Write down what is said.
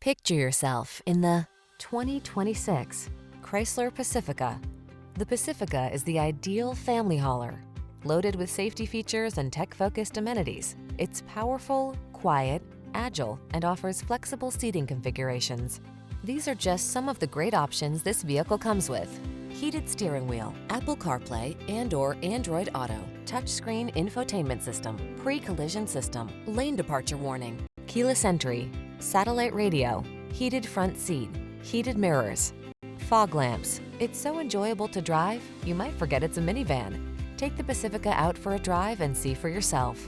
Picture yourself in the 2026 Chrysler Pacifica. The Pacifica is the ideal family hauler. Loaded with safety features and tech-focused amenities, it's powerful, quiet, agile, and offers flexible seating configurations. These are just some of the great options this vehicle comes with: heated steering wheel, Apple CarPlay and/or Android Auto, touchscreen infotainment system, pre-collision system, lane departure warning, keyless entry, satellite radio, heated front seat, heated mirrors, fog lamps. It's so enjoyable to drive, you might forget it's a minivan. Take the Pacifica out for a drive and see for yourself.